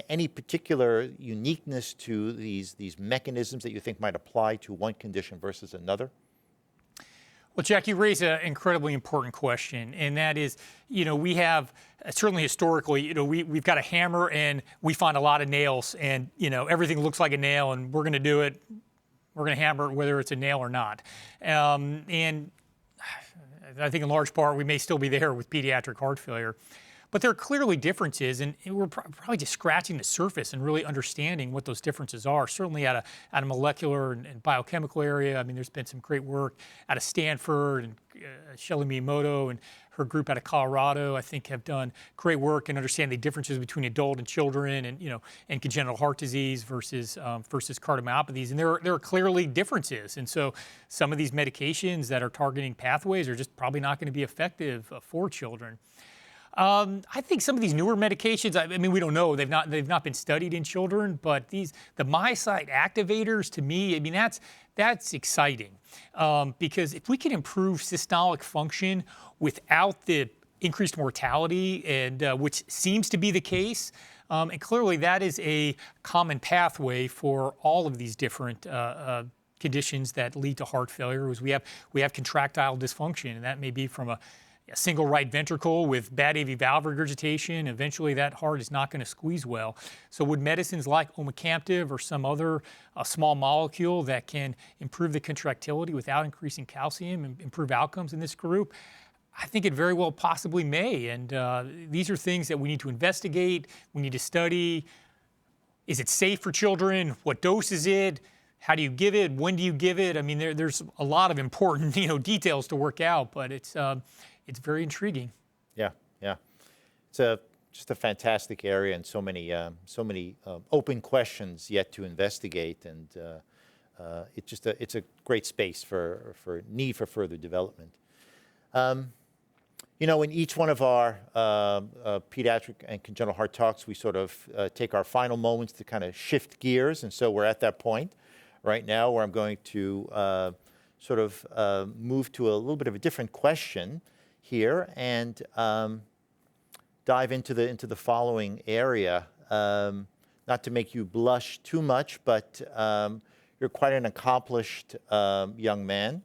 Any particular uniqueness to these mechanisms that you think might apply to one condition versus another? Well, Jack, you raise an incredibly important question, and that is, we have, certainly historically, we've got a hammer and we find a lot of nails, and, everything looks like a nail, and we're going to do it. We're going to hammer it whether it's a nail or not. And I think in large part we may still be there with pediatric heart failure. But there are clearly differences, and we're probably just scratching the surface and really understanding what those differences are. Certainly at a molecular and biochemical area. I mean, there's been some great work out of Stanford, and Shelley Miyamoto and her group out of Colorado, I think, have done great work in understanding the differences between adult and children, and congenital heart disease versus cardiomyopathies. And there are clearly differences. And so some of these medications that are targeting pathways are just probably not going to be effective for children. I think some of these newer medications, I mean, we don't know. They've not been studied in children, but the myocyte activators, to me, I mean, that's exciting because if we can improve systolic function without the increased mortality, and which seems to be the case, And clearly that is a common pathway for all of these different conditions that lead to heart failure. Is we have contractile dysfunction, and that may be from a single right ventricle with bad AV valve regurgitation. Eventually that heart is not going to squeeze well. So would medicines like omecamtiv or some other small molecule that can improve the contractility without increasing calcium and improve outcomes in this group? I think it very well possibly may. And these are things that we need to investigate, we need to study. Is it safe for children? What dose is it? How do you give it? When do you give it? I mean, there's a lot of important details to work out, but it's very intriguing. Yeah, yeah. It's just a fantastic area, and so many open questions yet to investigate, and it's a great space for need for further development. In each one of our pediatric and congenital heart talks, we sort of take our final moments to kind of shift gears, and so we're at that point right now where I'm going to move to a little bit of a different question here and dive into the following area. Not to make you blush too much, but you're quite an accomplished young man,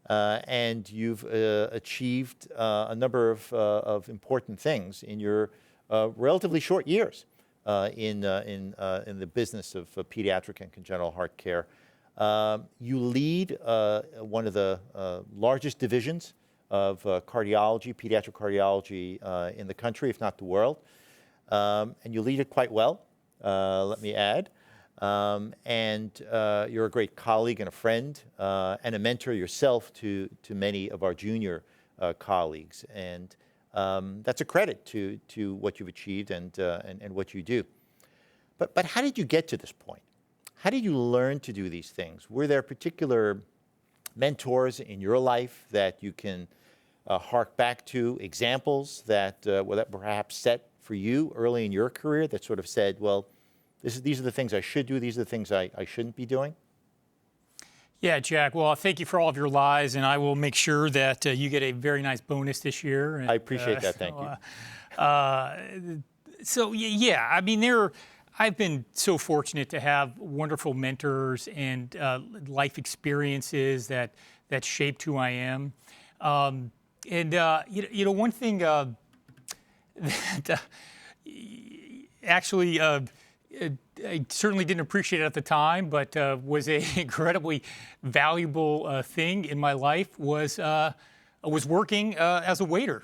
and you've achieved a number of important things in your relatively short years in the business of pediatric and congenital heart care. You lead one of the largest divisions of cardiology, pediatric cardiology in the country, if not the world. And you lead it quite well, let me add. And you're a great colleague and a friend and a mentor yourself to many of our junior colleagues. And that's a credit to what you've achieved and what you do. But how did you get to this point? How did you learn to do these things? Were there particular mentors in your life that you can hark back to, examples that perhaps set for you early in your career that sort of said, well, these are the things I should do, these are the things I shouldn't be doing? Yeah, Jack. Well, thank you for all of your lies, and I will make sure that you get a very nice bonus this year. And, I appreciate that. Thank you. So yeah, I mean, I've been so fortunate to have wonderful mentors and life experiences that shaped who I am. One thing that actually I certainly didn't appreciate it at the time, but was an incredibly valuable thing in my life was working as a waiter.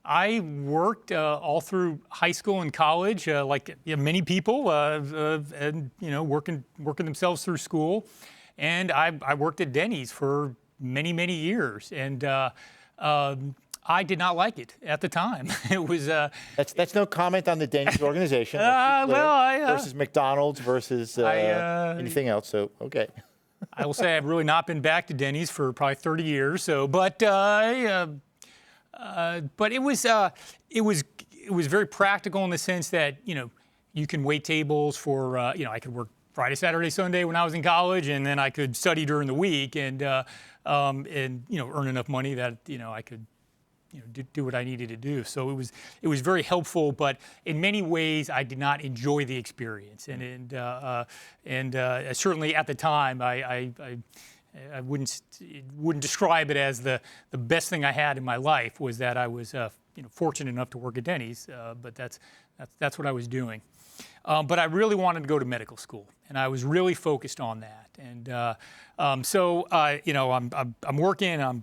I worked all through high school and college, like many people, and working themselves through school. And I worked at Denny's for many years, and I did not like it at the time. It was that's no comment on the Denny's organization. Versus McDonald's versus anything else. So okay. I will say I've really not been back to Denny's for probably 30 years. So, but it was very practical in the sense that you can wait tables for I could work Friday, Saturday, Sunday when I was in college, and then I could study during the week and earn enough money that I could do what I needed to do. So it was very helpful, but in many ways I did not enjoy the experience, and certainly at the time I wouldn't describe it as the best thing I had in my life. Was that I was fortunate enough to work at Denny's, but that's what I was doing. But I really wanted to go to medical school, and I was really focused on that. And so I'm working, I'm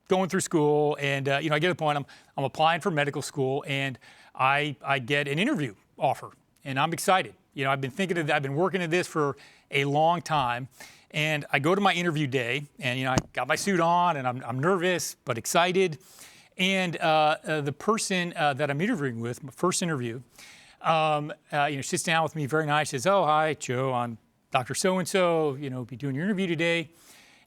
going through school, and I get to the point I'm applying for medical school, and I get an interview offer, and I'm excited. I've been working at this for a long time, and I go to my interview day, and I got my suit on, and I'm nervous but excited, and the person that I'm interviewing with, my first interview, sits down with me very nice, says, "Oh, hi, Joe, I'm Dr. So-and-so, be doing your interview today."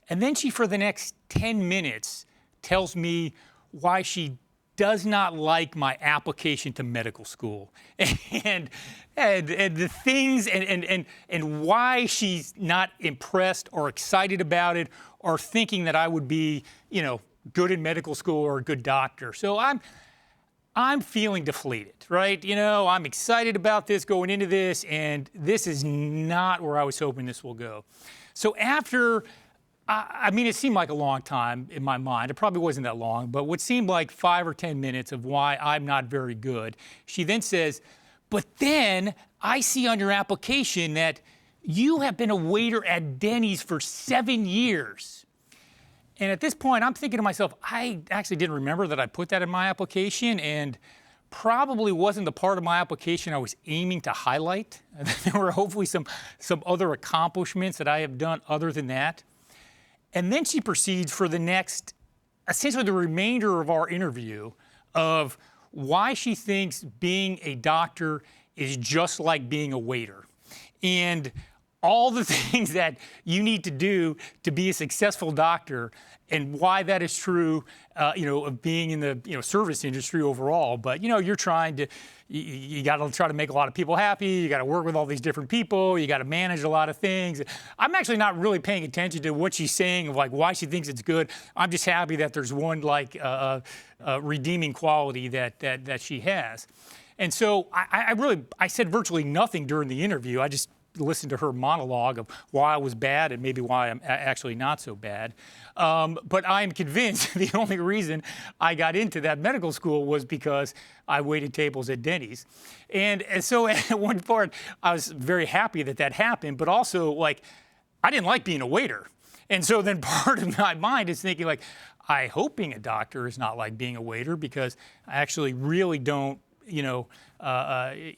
And then she, for the next 10 minutes, tells me why she does not like my application to medical school and the things and why she's not impressed or excited about it or thinking that I would be, good in medical school or a good doctor. So I'm feeling deflated, right? I'm excited about this going into this, and this is not where I was hoping this will go. So after, I mean, it seemed like a long time in my mind. It probably wasn't that long, but what seemed like 5 or 10 minutes of why I'm not very good. She then says, but then I see on your application that you have been a waiter at Denny's for 7 years. And at this point, I'm thinking to myself, I actually didn't remember that I put that in my application, and probably wasn't the part of my application I was aiming to highlight. There were hopefully some other accomplishments that I have done other than that. And then she proceeds for the next, essentially the remainder of our interview, of why she thinks being a doctor is just like being a waiter. And all the things that you need to do to be a successful doctor, and why that is true, of being in the service industry overall. But you're trying to, you got to try to make a lot of people happy. You got to work with all these different people. You got to manage a lot of things. I'm actually not really paying attention to what she's saying of like why she thinks it's good. I'm just happy that there's one redeeming quality that she has. And so I said virtually nothing during the interview. I just listened to her monologue of why I was bad and maybe why I'm actually not so bad. But I'm convinced the only reason I got into that medical school was because I waited tables at Denny's. And so at one part, I was very happy that happened, but also like, I didn't like being a waiter. And so then part of my mind is thinking like, I hope being a doctor is not like being a waiter, because I actually really don't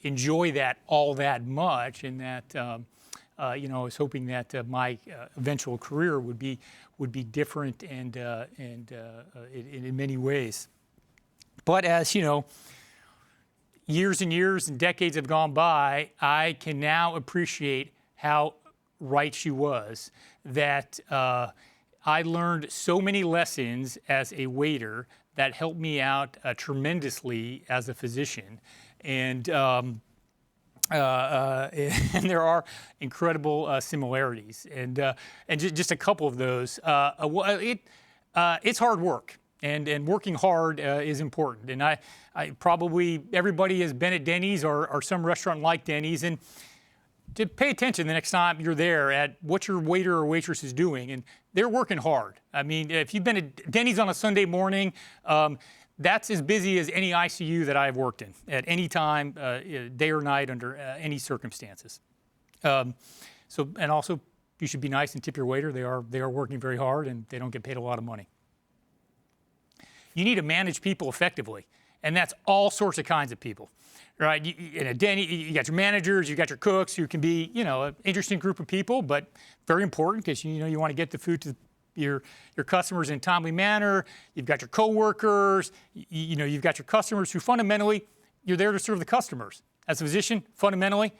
enjoy that all that much, and that I was hoping that my eventual career would be different and in many ways. But as years and years and decades have gone by, I can now appreciate how right she was. That I learned so many lessons as a waiter that helped me out tremendously as a physician. And and there are incredible similarities. And just a couple of those. It's hard work, and working hard is important. And I probably, everybody has been at Denny's or some restaurant like Denny's, and to pay attention the next time you're there at what your waiter or waitress is doing, and they're working hard. I mean, if you've been at Denny's on a Sunday morning, that's as busy as any ICU that I've worked in at any time, day or night, under any circumstances. And also, you should be nice and tip your waiter. They are working very hard, and they don't get paid a lot of money. You need to manage people effectively, and that's all sorts of kinds of people. Right, in a Denny, you got your managers, you got your cooks, who can be, an interesting group of people, but very important, because you want to get the food to your customers in a timely manner. You've got your coworkers, you've got your customers, who fundamentally, you're there to serve the customers. As a physician, fundamentally,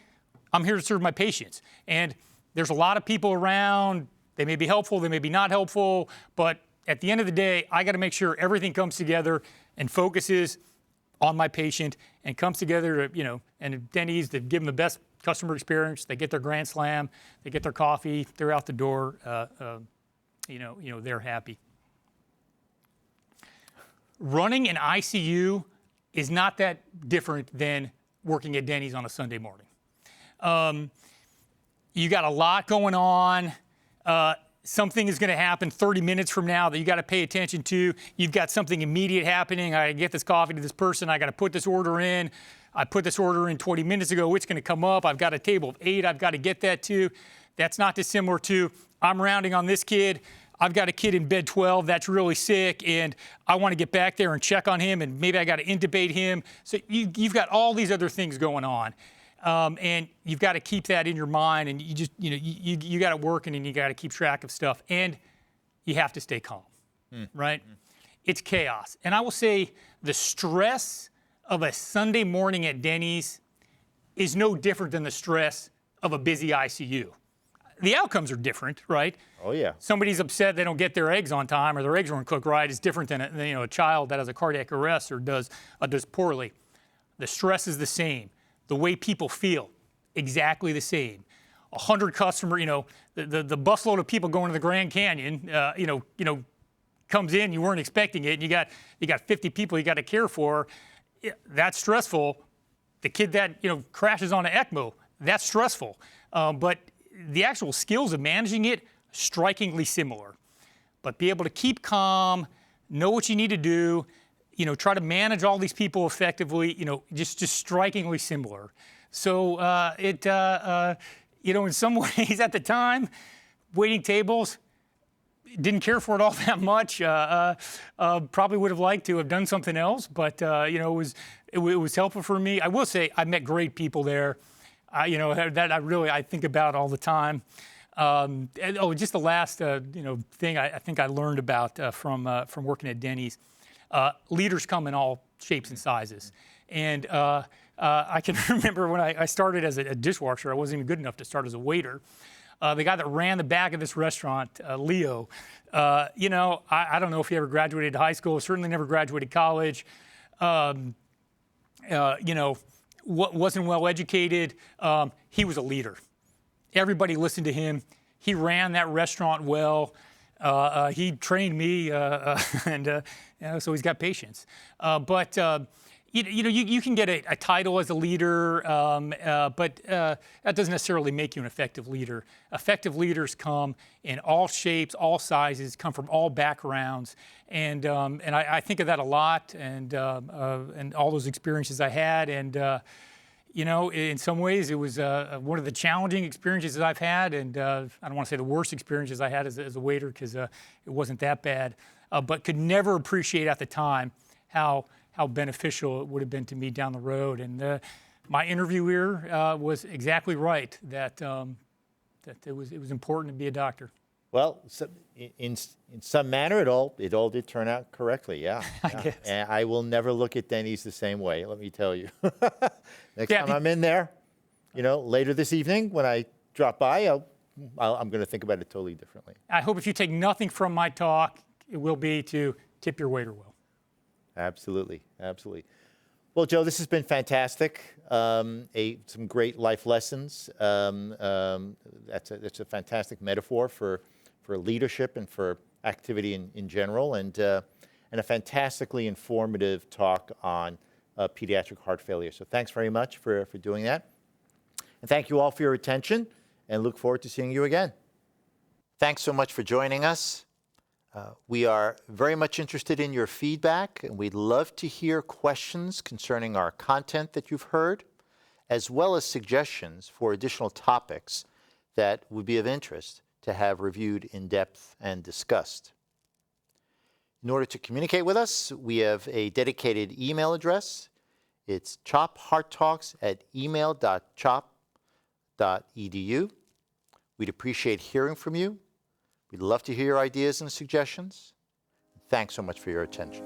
I'm here to serve my patients. And there's a lot of people around. They may be helpful, they may be not helpful, but at the end of the day, I got to make sure everything comes together and focuses on my patient, and comes together to, and at Denny's, they give them the best customer experience. They get their Grand Slam, they get their coffee, they're out the door, they're happy. Running an ICU is not that different than working at Denny's on a Sunday morning. You got a lot going on. Something is going to happen 30 minutes from now that you got to pay attention to. You've got something immediate happening. I got to get this coffee to this person. I got to put this order in. I put this order in 20 minutes ago. It's going to come up. I've got a table of 8. I've got to get that to. That's not dissimilar to, I'm rounding on this kid. I've got a kid in bed 12 that's really sick, and I want to get back there and check on him, and maybe I got to intubate him. So you've got all these other things going on. And you've got to keep that in your mind, and you got to work, and then you got to keep track of stuff, and you have to stay calm, right? It's chaos. And I will say the stress of a Sunday morning at Denny's is no different than the stress of a busy ICU. The outcomes are different, right? Oh, yeah. Somebody's upset they don't get their eggs on time, or their eggs weren't cooked right. It's different than a child that has a cardiac arrest or does poorly. The stress is the same. The way people feel, exactly the same. 100 customer, the busload of people going to the Grand Canyon, comes in. You weren't expecting it. And you got 50 people you got to care for. Yeah, that's stressful. The kid that crashes on an ECMO, that's stressful. But the actual skills of managing it, strikingly similar. But be able to keep calm, know what you need to do, try to manage all these people effectively, just strikingly similar. So in some ways at the time, waiting tables, didn't care for it all that much. Probably would have liked to have done something else, but it was helpful for me. I will say I met great people there. That I think about all the time. Just the last thing I think I learned about from working at Denny's. Leaders come in all shapes and sizes, and I can remember when I started as a dishwasher. I wasn't even good enough to start as a waiter. The guy that ran the back of this restaurant, Leo, I don't know if he ever graduated high school, certainly never graduated college, wasn't well educated. He was a leader. Everybody listened to him. He ran that restaurant well. He trained me, and so he's got patience. But you can get a title as a leader, but that doesn't necessarily make you an effective leader. Effective leaders come in all shapes, all sizes, come from all backgrounds, and I think of that a lot, and all those experiences I had, and in some ways it was one of the challenging experiences I've had, and I don't want to say the worst experiences I had as a waiter, because it wasn't that bad, but could never appreciate at the time how beneficial it would have been to me down the road. And my interviewer was exactly right that it was important to be a doctor. Well, so in some manner, it all did turn out correctly. Yeah, I guess. And I will never look at Denny's the same way. Let me tell you. Next time I'm in there, later this evening when I drop by, I'm going to think about it totally differently. I hope if you take nothing from my talk, it will be to tip your waiter well. Absolutely, absolutely. Well, Joe, this has been fantastic. Some great life lessons. That's a fantastic metaphor for leadership and for activity in general, and a fantastically informative talk on pediatric heart failure. So thanks very much for doing that. And thank you all for your attention, and look forward to seeing you again. Thanks so much for joining us. We are very much interested in your feedback, and we'd love to hear questions concerning our content that you've heard, as well as suggestions for additional topics that would be of interest to have reviewed in depth and discussed. In order to communicate with us, we have a dedicated email address. It's chophearttalks@email.chop.edu. We'd appreciate hearing from you. We'd love to hear your ideas and suggestions. Thanks so much for your attention.